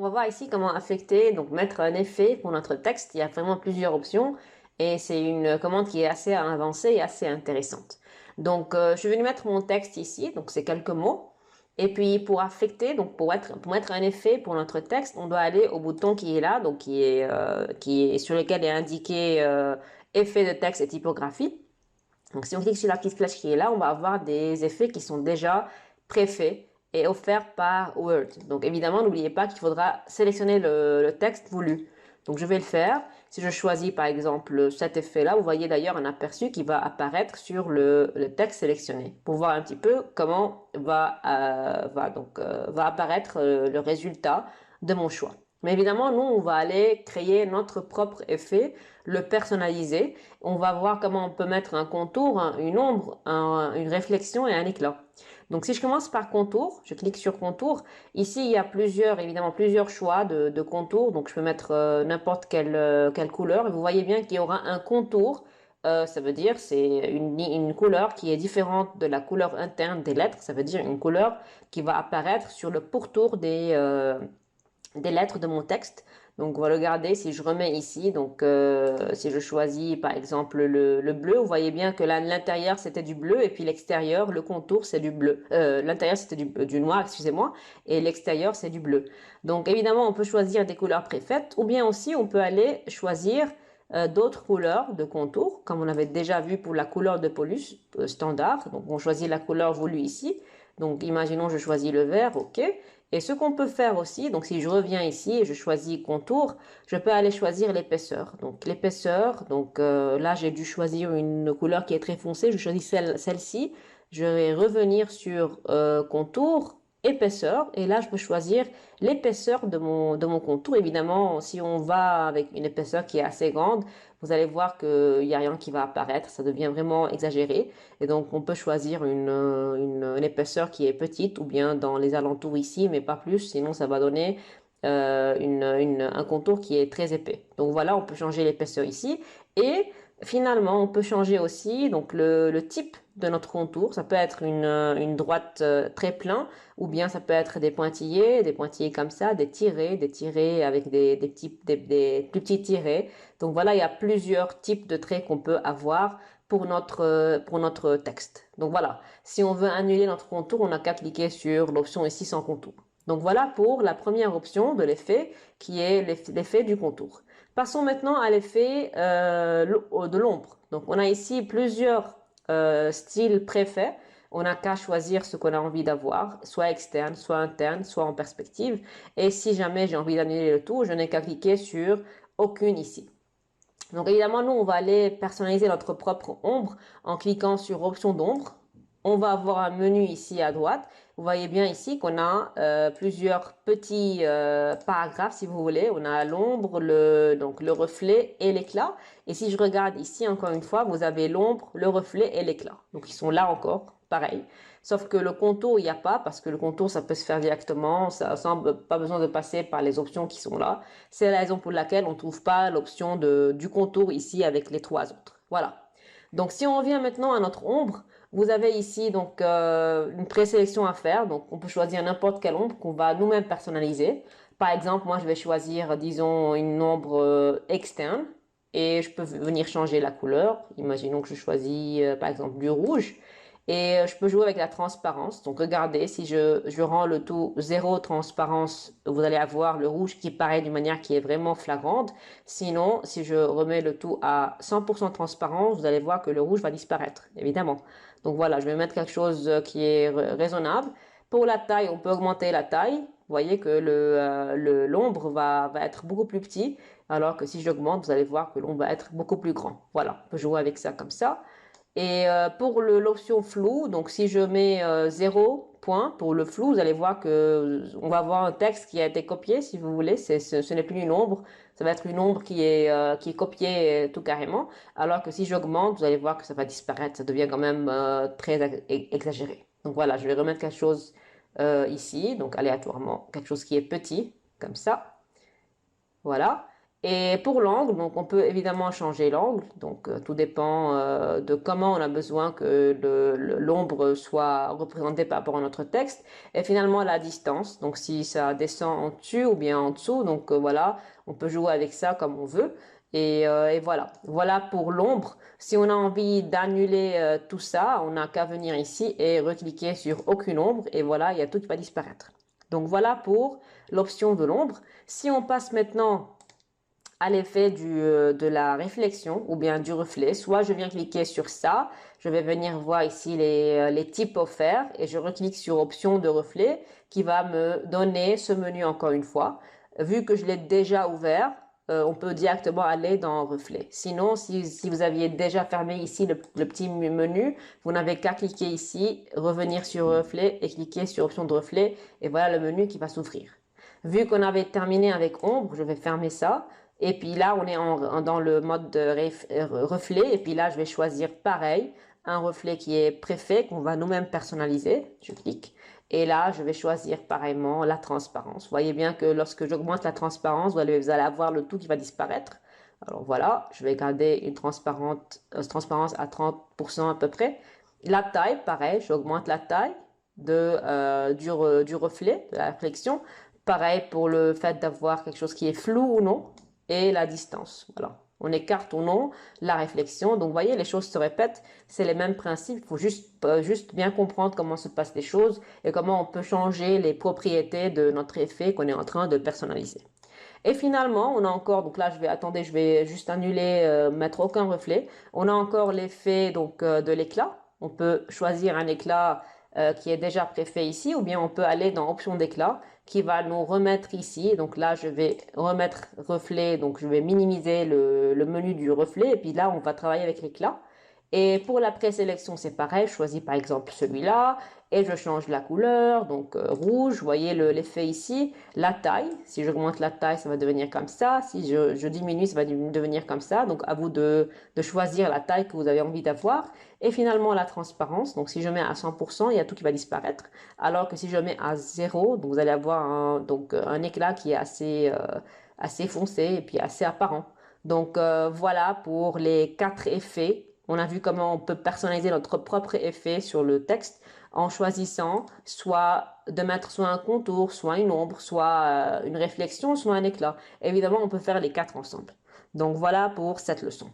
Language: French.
va voir ici comment affecter, donc mettre un effet pour notre texte. Il y a vraiment plusieurs options et c'est une commande qui est assez avancée et assez intéressante. Donc, je suis venue mettre mon texte ici, donc c'est quelques mots. Et puis, pour affecter, donc pour mettre un effet pour notre texte, on doit aller au bouton qui est là, donc qui est sur lequel est indiqué effet de texte et typographie. Donc, si on clique sur la petite flèche qui est là, on va avoir des effets qui sont déjà préfaits et offerts par Word. Donc, évidemment, n'oubliez pas qu'il faudra sélectionner le texte voulu. Donc, je vais le faire. Si je choisis, par exemple, cet effet-là, vous voyez d'ailleurs un aperçu qui va apparaître sur le texte sélectionné pour voir un petit peu comment va apparaître le résultat de mon choix. Mais évidemment, nous, on va aller créer notre propre effet, le personnaliser. On va voir comment on peut mettre un contour, une ombre, une réflexion et un éclat. Donc, si je commence par contour, je clique sur contour. Ici, il y a évidemment plusieurs choix de contour. Donc, je peux mettre n'importe quelle couleur. Et vous voyez bien qu'il y aura un contour. Ça veut dire c'est une couleur qui est différente de la couleur interne des lettres. Ça veut dire une couleur qui va apparaître sur le pourtour des lettres de mon texte. Donc, on va regarder si je remets ici. Donc, si je choisis par exemple le bleu, vous voyez bien que l'intérieur c'était du bleu et puis l'extérieur, le contour c'est du bleu. L'intérieur c'était du noir, excusez-moi, et l'extérieur c'est du bleu. Donc, évidemment, on peut choisir des couleurs préfaites ou bien aussi on peut aller choisir d'autres couleurs de contour, comme on avait déjà vu pour la couleur de police standard. Donc, on choisit la couleur voulue ici. Donc, imaginons je choisis le vert, ok. Et ce qu'on peut faire aussi, donc si je reviens ici et je choisis contour, je peux aller choisir l'épaisseur. Donc l'épaisseur, donc là j'ai dû choisir une couleur qui est très foncée, je choisis celle-ci. Je vais revenir sur contour, épaisseur, et là je peux choisir l'épaisseur de mon contour. Évidemment, si on va avec une épaisseur qui est assez grande, vous allez voir qu'il n'y a rien qui va apparaître, ça devient vraiment exagéré. Et donc, on peut choisir une épaisseur qui est petite ou bien dans les alentours ici, mais pas plus, sinon ça va donner un contour qui est très épais. Donc voilà, on peut changer l'épaisseur ici. Et finalement, on peut changer aussi donc le type de notre contour. Ça peut être une droite très plein, ou bien ça peut être des pointillés comme ça, des tirés avec des plus petits tirés. Donc voilà, il y a plusieurs types de traits qu'on peut avoir pour notre texte. Donc voilà, si on veut annuler notre contour, on n'a qu'à cliquer sur l'option ici sans contour. Donc voilà pour la première option de l'effet qui est l'effet du contour. Passons maintenant à l'effet de l'ombre. Donc on a ici plusieurs styles préfaits. On n'a qu'à choisir ce qu'on a envie d'avoir, soit externe, soit interne, soit en perspective. Et si jamais j'ai envie d'annuler le tout, je n'ai qu'à cliquer sur aucune ici. Donc évidemment, nous, on va aller personnaliser notre propre ombre en cliquant sur option d'ombre. On va avoir un menu ici à droite. Vous voyez bien ici qu'on a plusieurs petits paragraphes, si vous voulez. On a l'ombre, donc le reflet et l'éclat. Et si je regarde ici, encore une fois, vous avez l'ombre, le reflet et l'éclat. Donc ils sont là encore, pareil. Sauf que le contour, il n'y a pas, parce que le contour, ça peut se faire directement, ça semble pas besoin de passer par les options qui sont là. C'est la raison pour laquelle on ne trouve pas l'option du contour ici avec les trois autres. Voilà. Donc, si on revient maintenant à notre ombre, vous avez ici donc une présélection à faire. Donc, on peut choisir n'importe quelle ombre qu'on va nous-mêmes personnaliser. Par exemple, moi, je vais choisir, disons, une ombre externe et je peux venir changer la couleur. Imaginons que je choisis, par exemple, du rouge. Et je peux jouer avec la transparence. Donc regardez, si je rends le tout zéro transparence, vous allez avoir le rouge qui paraît d'une manière qui est vraiment flagrante. Sinon, si je remets le tout à 100% transparence, vous allez voir que le rouge va disparaître, évidemment. Donc voilà, je vais mettre quelque chose qui est raisonnable. Pour la taille, on peut augmenter la taille. Vous voyez que l'ombre va être beaucoup plus petit, alors que si j'augmente, vous allez voir que l'ombre va être beaucoup plus grand. Voilà, on peut jouer avec ça comme ça. Et pour l'option flou, donc si je mets 0 point pour le flou, vous allez voir que on va avoir un texte qui a été copié, si vous voulez. Ce n'est plus une ombre, ça va être une ombre qui est copiée tout carrément. Alors que si j'augmente, vous allez voir que ça va disparaître, ça devient quand même très exagéré. Donc voilà, je vais remettre quelque chose ici, donc aléatoirement, quelque chose qui est petit, comme ça. Voilà. Et pour l'angle, donc on peut évidemment changer l'angle, donc tout dépend de comment on a besoin que l'ombre soit représentée par rapport à notre texte. Et finalement la distance, donc si ça descend en dessus ou bien en dessous, donc voilà, on peut jouer avec ça comme on veut. Et voilà, voilà pour l'ombre. Si on a envie d'annuler tout ça, on n'a qu'à venir ici et recliquer sur aucune ombre et voilà, il y a tout qui va disparaître. Donc voilà pour l'option de l'ombre. Si on passe maintenant à l'effet de la réflexion ou bien du reflet. Soit je viens cliquer sur ça, je vais venir voir ici les types offerts et je reclique sur option de reflet qui va me donner ce menu encore une fois. Vu que je l'ai déjà ouvert, on peut directement aller dans reflet. Sinon, si vous aviez déjà fermé ici le petit menu, vous n'avez qu'à cliquer ici, revenir sur reflet et cliquer sur option de reflet et voilà le menu qui va s'ouvrir. Vu qu'on avait terminé avec ombre, je vais fermer ça. Et puis là, on est dans le mode de reflet. Et puis là, je vais choisir pareil, un reflet qui est préfet, qu'on va nous-mêmes personnaliser. Je clique. Et là, je vais choisir pareillement la transparence. Vous voyez bien que lorsque j'augmente la transparence, vous allez avoir le tout qui va disparaître. Alors voilà, je vais garder une transparence à 30% à peu près. La taille, pareil, j'augmente la taille du reflet, de la réflexion. Pareil pour le fait d'avoir quelque chose qui est flou ou non et la distance. Voilà. On écarte ou non la réflexion. Donc, vous voyez, les choses se répètent. C'est les mêmes principes. Il faut juste bien comprendre comment se passent les choses et comment on peut changer les propriétés de notre effet qu'on est en train de personnaliser. Et finalement, on a encore, donc là, je vais juste annuler, mettre aucun reflet. On a encore l'effet donc de l'éclat. On peut choisir un éclat qui est déjà préfet ici, ou bien on peut aller dans option d'éclat qui va nous remettre ici. Donc là, je vais remettre reflet, donc je vais minimiser le menu du reflet, et puis là, on va travailler avec l'éclat. Et pour la présélection, c'est pareil, je choisis par exemple celui-là et je change la couleur, donc rouge, vous voyez l'effet ici, la taille, si j'augmente la taille, ça va devenir comme ça, si je diminue, ça va devenir comme ça, donc à vous de choisir la taille que vous avez envie d'avoir. Et finalement la transparence, donc si je mets à 100%, il y a tout qui va disparaître, alors que si je mets à 0, donc vous allez avoir un éclat qui est assez foncé et puis assez apparent. Donc voilà pour les 4 effets. On a vu comment on peut personnaliser notre propre effet sur le texte en choisissant soit de mettre soit un contour, soit une ombre, soit une réflexion, soit un éclat. Évidemment, on peut faire les 4 ensemble. Donc voilà pour cette leçon.